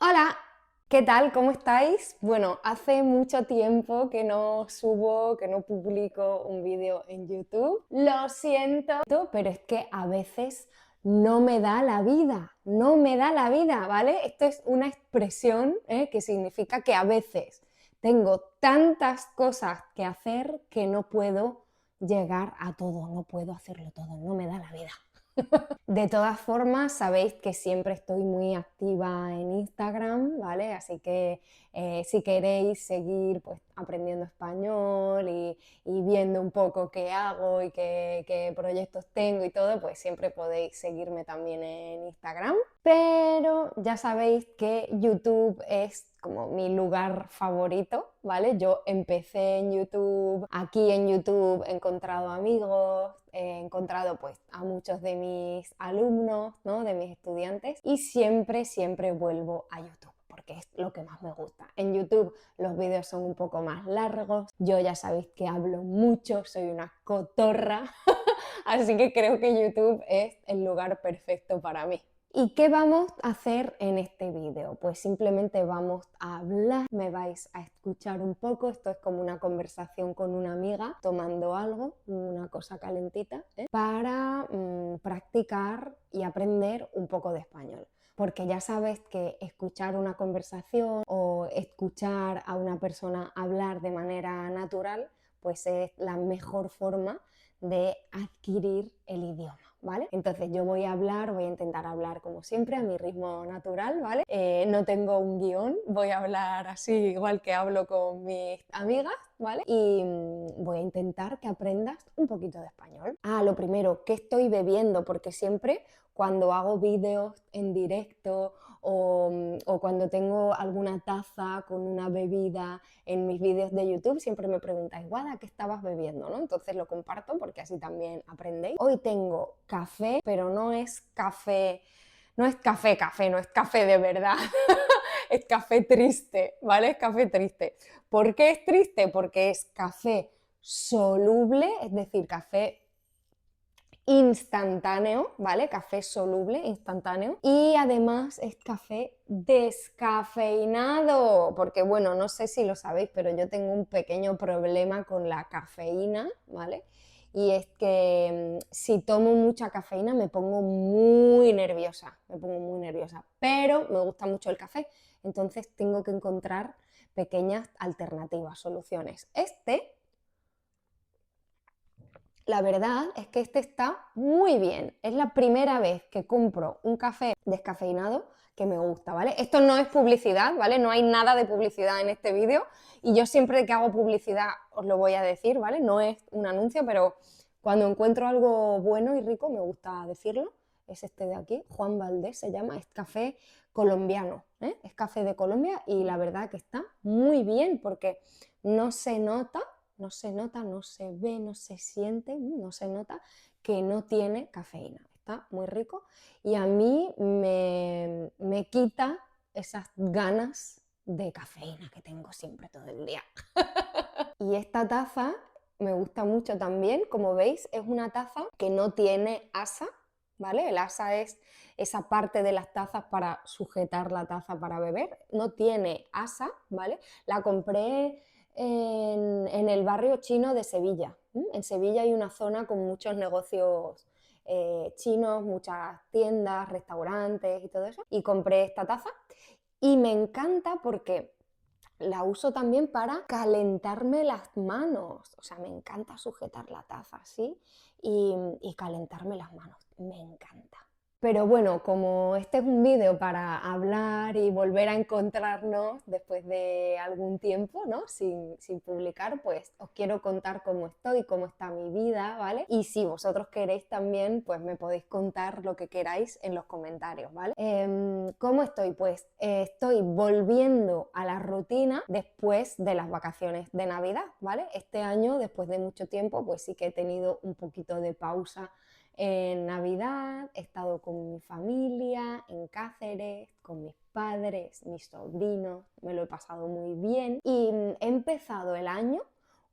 Hola, ¿qué tal? ¿Cómo estáis? Bueno, hace mucho tiempo que no subo, que no publico un vídeo en YouTube. Lo siento, pero es que a veces no me da la vida, no me da la vida, ¿vale? Esto es una expresión, que significa que a veces tengo tantas cosas que hacer que no puedo llegar a todo, no puedo hacerlo todo, no me da la vida. De todas formas, sabéis que siempre estoy muy activa en Instagram, ¿vale? Así que si queréis seguir pues, aprendiendo español y viendo un poco qué hago y qué proyectos tengo y todo, pues siempre podéis seguirme también en Instagram. Pero ya sabéis que YouTube es como mi lugar favorito, ¿vale? Yo empecé en YouTube, aquí en YouTube he encontrado amigos, he encontrado pues a muchos de mis alumnos, ¿no? De mis estudiantes y siempre vuelvo a YouTube porque es lo que más me gusta. En YouTube los vídeos son un poco más largos, yo ya sabéis que hablo mucho, soy una cotorra, así que creo que YouTube es el lugar perfecto para mí. ¿Y qué vamos a hacer en este vídeo? Pues simplemente vamos a hablar, me vais a escuchar un poco, esto es como una conversación con una amiga, tomando algo, una cosa calentita, para practicar y aprender un poco de español. Porque ya sabes que escuchar una conversación o escuchar a una persona hablar de manera natural, pues es la mejor forma de adquirir el idioma, ¿vale? Entonces yo voy a hablar, voy a intentar hablar como siempre a mi ritmo natural, ¿vale? No tengo un guión, voy a hablar así igual que hablo con mis amigas, ¿vale? Y voy a intentar que aprendas un poquito de español. Lo primero, ¿qué estoy bebiendo? Porque siempre cuando hago vídeos en directo o cuando tengo alguna taza con una bebida en mis vídeos de YouTube, siempre me preguntáis, Guada, ¿qué estabas bebiendo? ¿No? Entonces lo comparto porque así también aprendéis. Hoy tengo café, pero no es café, no es café, no es café de verdad. Es café triste, ¿vale? Es café triste. ¿Por qué es triste? Porque es café soluble, es decir, café instantáneo, ¿vale? Café soluble, instantáneo. Y además es café descafeinado, porque bueno, no sé si lo sabéis, pero yo tengo un pequeño problema con la cafeína, ¿vale? Y es que si tomo mucha cafeína me pongo muy nerviosa, pero me gusta mucho el café, entonces tengo que encontrar pequeñas alternativas, soluciones. La verdad es que este está muy bien. Es la primera vez que compro un café descafeinado que me gusta, ¿vale? Esto no es publicidad, ¿vale? No hay nada de publicidad en este vídeo y yo siempre que hago publicidad os lo voy a decir, ¿vale? No es un anuncio, pero cuando encuentro algo bueno y rico me gusta decirlo. Es este de aquí, Juan Valdés se llama, es café colombiano, ¿eh? Es café de Colombia y la verdad que está muy bien porque no se nota, no se nota, no se ve, no se siente, no se nota que no tiene cafeína. Está muy rico y a mí me quita esas ganas de cafeína que tengo siempre todo el día. Y esta taza me gusta mucho también, como veis, es una taza que no tiene asa, ¿vale? El asa es esa parte de las tazas para sujetar la taza para beber, no tiene asa, ¿vale? La compré en el barrio chino de Sevilla. En Sevilla hay una zona con muchos negocios chinos, muchas tiendas, restaurantes y todo eso, y compré esta taza y me encanta porque la uso también para calentarme las manos. O sea, me encanta sujetar la taza así y calentarme las manos. Me encanta. Pero bueno, como este es un vídeo para hablar y volver a encontrarnos después de algún tiempo, ¿no? Sin publicar, pues os quiero contar cómo estoy, cómo está mi vida, ¿vale? Y si vosotros queréis también, pues me podéis contar lo que queráis en los comentarios, ¿vale? ¿Cómo estoy? Pues estoy volviendo a la rutina después de las vacaciones de Navidad, ¿vale? Este año, después de mucho tiempo, pues sí que he tenido un poquito de pausa en Navidad, he estado con mi familia en Cáceres, con mis padres, mis sobrinos, me lo he pasado muy bien y he empezado el año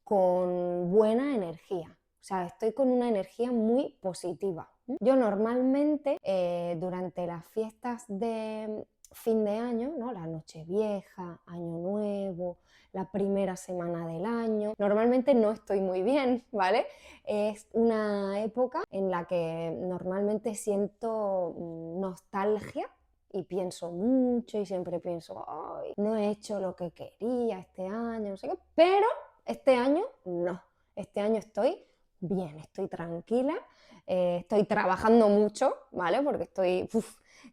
con buena energía. O sea, estoy con una energía muy positiva. Yo normalmente durante las fiestas fin de año, ¿no? La Nochevieja, Año Nuevo, la primera semana del año. Normalmente no estoy muy bien, ¿vale? Es una época en la que normalmente siento nostalgia y pienso mucho y siempre pienso, ay, no he hecho lo que quería este año, no sé qué, pero este año no. Este año estoy bien, estoy tranquila, estoy trabajando mucho, ¿vale? Porque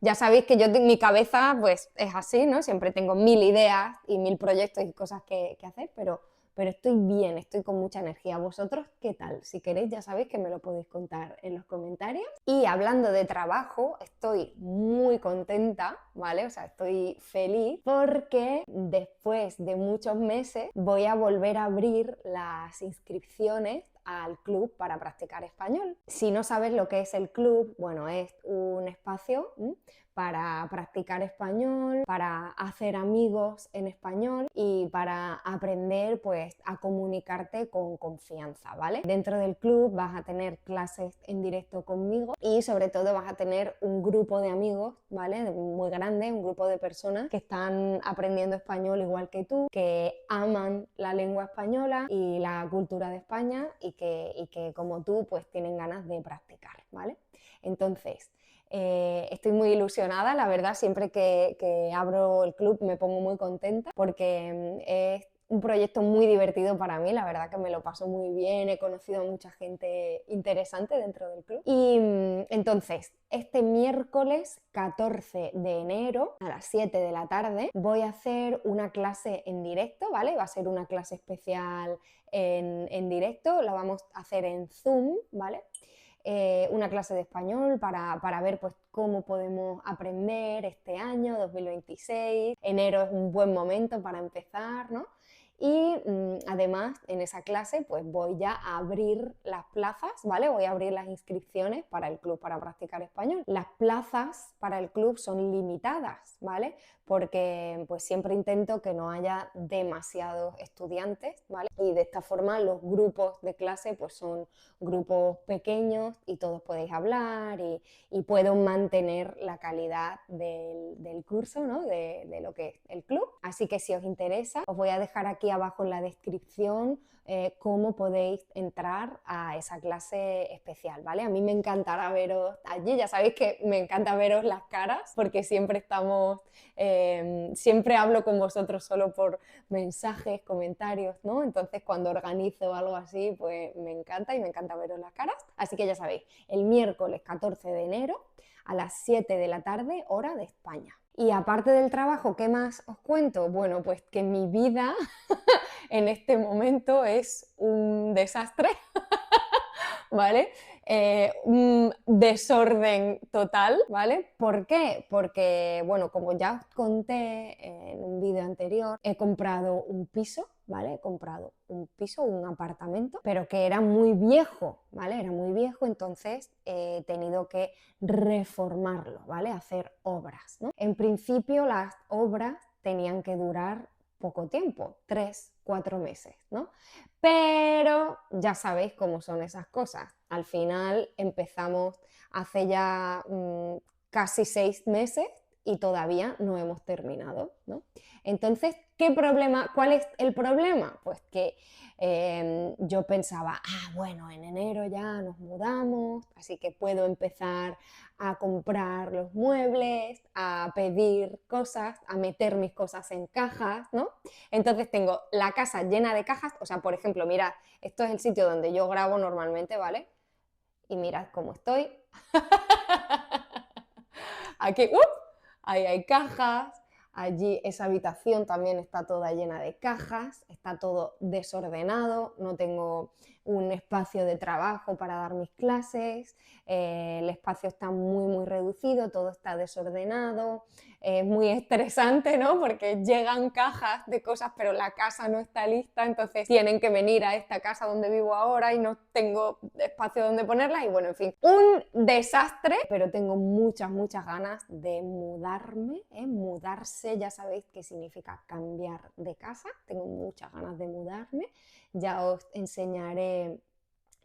ya sabéis que mi cabeza pues es así, ¿no? Siempre tengo mil ideas y mil proyectos y cosas que hacer, pero estoy bien, estoy con mucha energía. ¿Vosotros qué tal? Si queréis ya sabéis que me lo podéis contar en los comentarios. Y hablando de trabajo, estoy muy contenta, ¿vale? O sea, estoy feliz porque después de muchos meses voy a volver a abrir las inscripciones al club para practicar español. Si no sabes lo que es el club, bueno, es un espacio para practicar español, para hacer amigos en español y para aprender pues a comunicarte con confianza, ¿vale? Dentro del club vas a tener clases en directo conmigo y sobre todo vas a tener un grupo de amigos, ¿vale? Muy grande, un grupo de personas que están aprendiendo español igual que tú, que aman la lengua española y la cultura de España y que como tú pues tienen ganas de practicar, ¿vale? Entonces, estoy muy ilusionada, la verdad, siempre que abro el club me pongo muy contenta porque es un proyecto muy divertido para mí, la verdad que me lo paso muy bien, he conocido a mucha gente interesante dentro del club. Y entonces, este miércoles 14 de enero a las 7 de la tarde voy a hacer una clase en directo, ¿vale? Va a ser una clase especial en directo, la vamos a hacer en Zoom, ¿vale? Una clase de español para ver pues, cómo podemos aprender este año 2026. Enero es un buen momento para empezar, ¿no? Y además en esa clase pues voy ya a abrir las plazas, ¿vale? Voy a abrir las inscripciones para el club para practicar español. Las plazas para el club son limitadas, ¿vale? Porque pues siempre intento que no haya demasiados estudiantes, ¿vale? Y de esta forma los grupos de clase pues son grupos pequeños y todos podéis hablar y puedo mantener la calidad del curso, ¿no? De lo que es el club. Así que si os interesa, os voy a dejar aquí abajo en la descripción cómo podéis entrar a esa clase especial, ¿vale? A mí me encantará veros allí, ya sabéis que me encanta veros las caras porque siempre estamos, siempre hablo con vosotros solo por mensajes, comentarios, ¿no? Entonces cuando organizo algo así, pues me encanta y me encanta veros las caras. Así que ya sabéis, el miércoles 14 de enero a las 7 de la tarde, hora de España. Y aparte del trabajo, ¿qué más os cuento? Bueno, pues que mi vida en este momento es un desastre, ¿vale? Un desorden total, ¿vale? ¿Por qué? Porque, bueno, como ya os conté en un vídeo anterior, he comprado un piso, ¿vale? He comprado un piso, un apartamento, pero que era muy viejo, ¿vale? Era muy viejo, entonces he tenido que reformarlo, ¿vale? Hacer obras, ¿no? En principio las obras tenían que durar poco tiempo, 3, 4 meses, ¿no? Pero ya sabéis cómo son esas cosas. Al final empezamos hace ya casi 6 meses y todavía no hemos terminado, ¿no? Entonces, ¿cuál es el problema? Pues que yo pensaba, bueno, en enero ya nos mudamos, así que puedo empezar a comprar los muebles, a pedir cosas, a meter mis cosas en cajas, ¿no? Entonces tengo la casa llena de cajas, o sea, por ejemplo, mirad, esto es el sitio donde yo grabo normalmente, ¿vale? Y mirad cómo estoy. Aquí, ahí hay cajas, allí esa habitación también está toda llena de cajas, está todo desordenado, no tengo un espacio de trabajo para dar mis clases, el espacio está muy reducido, todo está desordenado, es muy estresante, ¿no? Porque llegan cajas de cosas pero la casa no está lista, entonces tienen que venir a esta casa donde vivo ahora y no tengo espacio donde ponerlas y bueno, en fin, un desastre, pero tengo muchas ganas de mudarme, ¿eh? Mudarse, ya sabéis qué significa cambiar de casa, tengo muchas ganas de mudarme, ya os enseñaré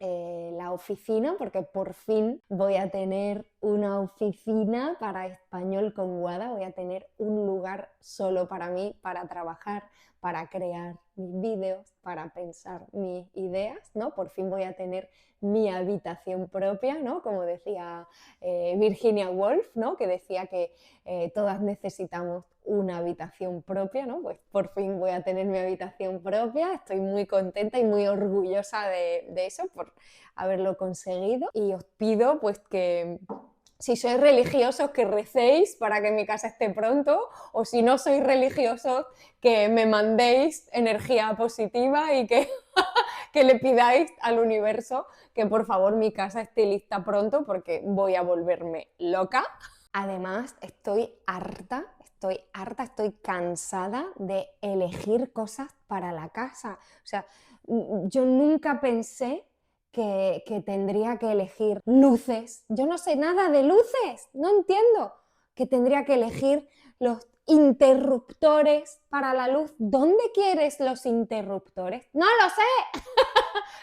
la oficina, porque por fin voy a tener una oficina para español con Wada, voy a tener un lugar solo para mí, para trabajar, para crear mis vídeos, para pensar mis ideas, ¿no? Por fin voy a tener mi habitación propia, ¿no? Como decía Virginia Woolf, ¿no? Que decía que todas necesitamos una habitación propia, ¿no? Pues por fin voy a tener mi habitación propia, estoy muy contenta y muy orgullosa de eso, por haberlo conseguido, y os pido pues que si sois religiosos que recéis para que mi casa esté pronto, o si no sois religiosos que me mandéis energía positiva y que le pidáis al universo que por favor mi casa esté lista pronto porque voy a volverme loca. Además, estoy cansada de elegir cosas para la casa. O sea, yo nunca pensé que tendría que elegir luces. Yo no sé nada de luces, no entiendo. Que tendría que elegir los interruptores para la luz. ¿Dónde quieres los interruptores? No lo sé,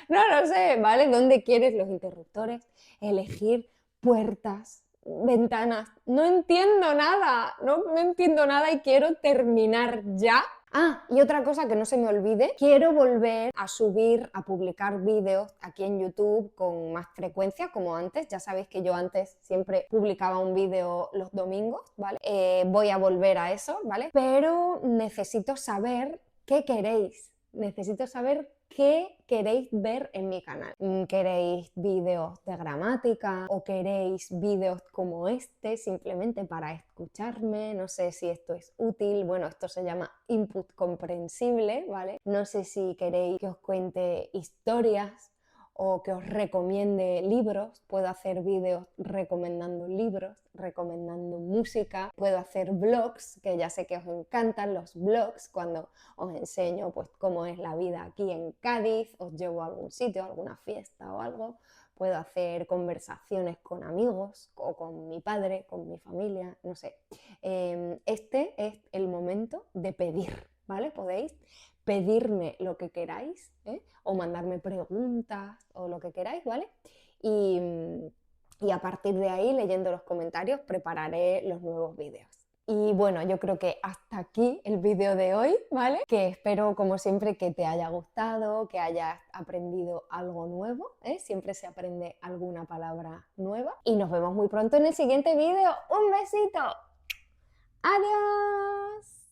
no lo sé, ¿vale? ¿Dónde quieres los interruptores? Elegir puertas, ventanas. No entiendo nada, no entiendo nada y quiero terminar ya. Ah, y otra cosa que no se me olvide, quiero volver a subir, a publicar vídeos aquí en YouTube con más frecuencia como antes. Ya sabéis que yo antes siempre publicaba un vídeo los domingos, ¿vale? Voy a volver a eso, ¿vale? Pero necesito saber qué queréis. Necesito saber qué queréis ver en mi canal. ¿Queréis vídeos de gramática o queréis vídeos como este simplemente para escucharme? No sé si esto es útil. Bueno, esto se llama input comprensible, ¿vale? No sé si queréis que os cuente historias o que os recomiende libros. Puedo hacer vídeos recomendando libros, recomendando música, puedo hacer vlogs, que ya sé que os encantan los vlogs, cuando os enseño pues cómo es la vida aquí en Cádiz, os llevo a algún sitio, a alguna fiesta o algo. Puedo hacer conversaciones con amigos o con mi padre, con mi familia, no sé. Este es el momento de pedir, ¿vale? Podéis pedirme lo que queráis, ¿eh? O mandarme preguntas o lo que queráis, ¿vale? Y, y a partir de ahí, leyendo los comentarios, prepararé los nuevos vídeos. Y bueno, yo creo que hasta aquí el vídeo de hoy, ¿vale? Que espero, como siempre, que te haya gustado, que hayas aprendido algo nuevo, ¿eh? Siempre se aprende alguna palabra nueva. Y nos vemos muy pronto en el siguiente vídeo. ¡Un besito! ¡Adiós!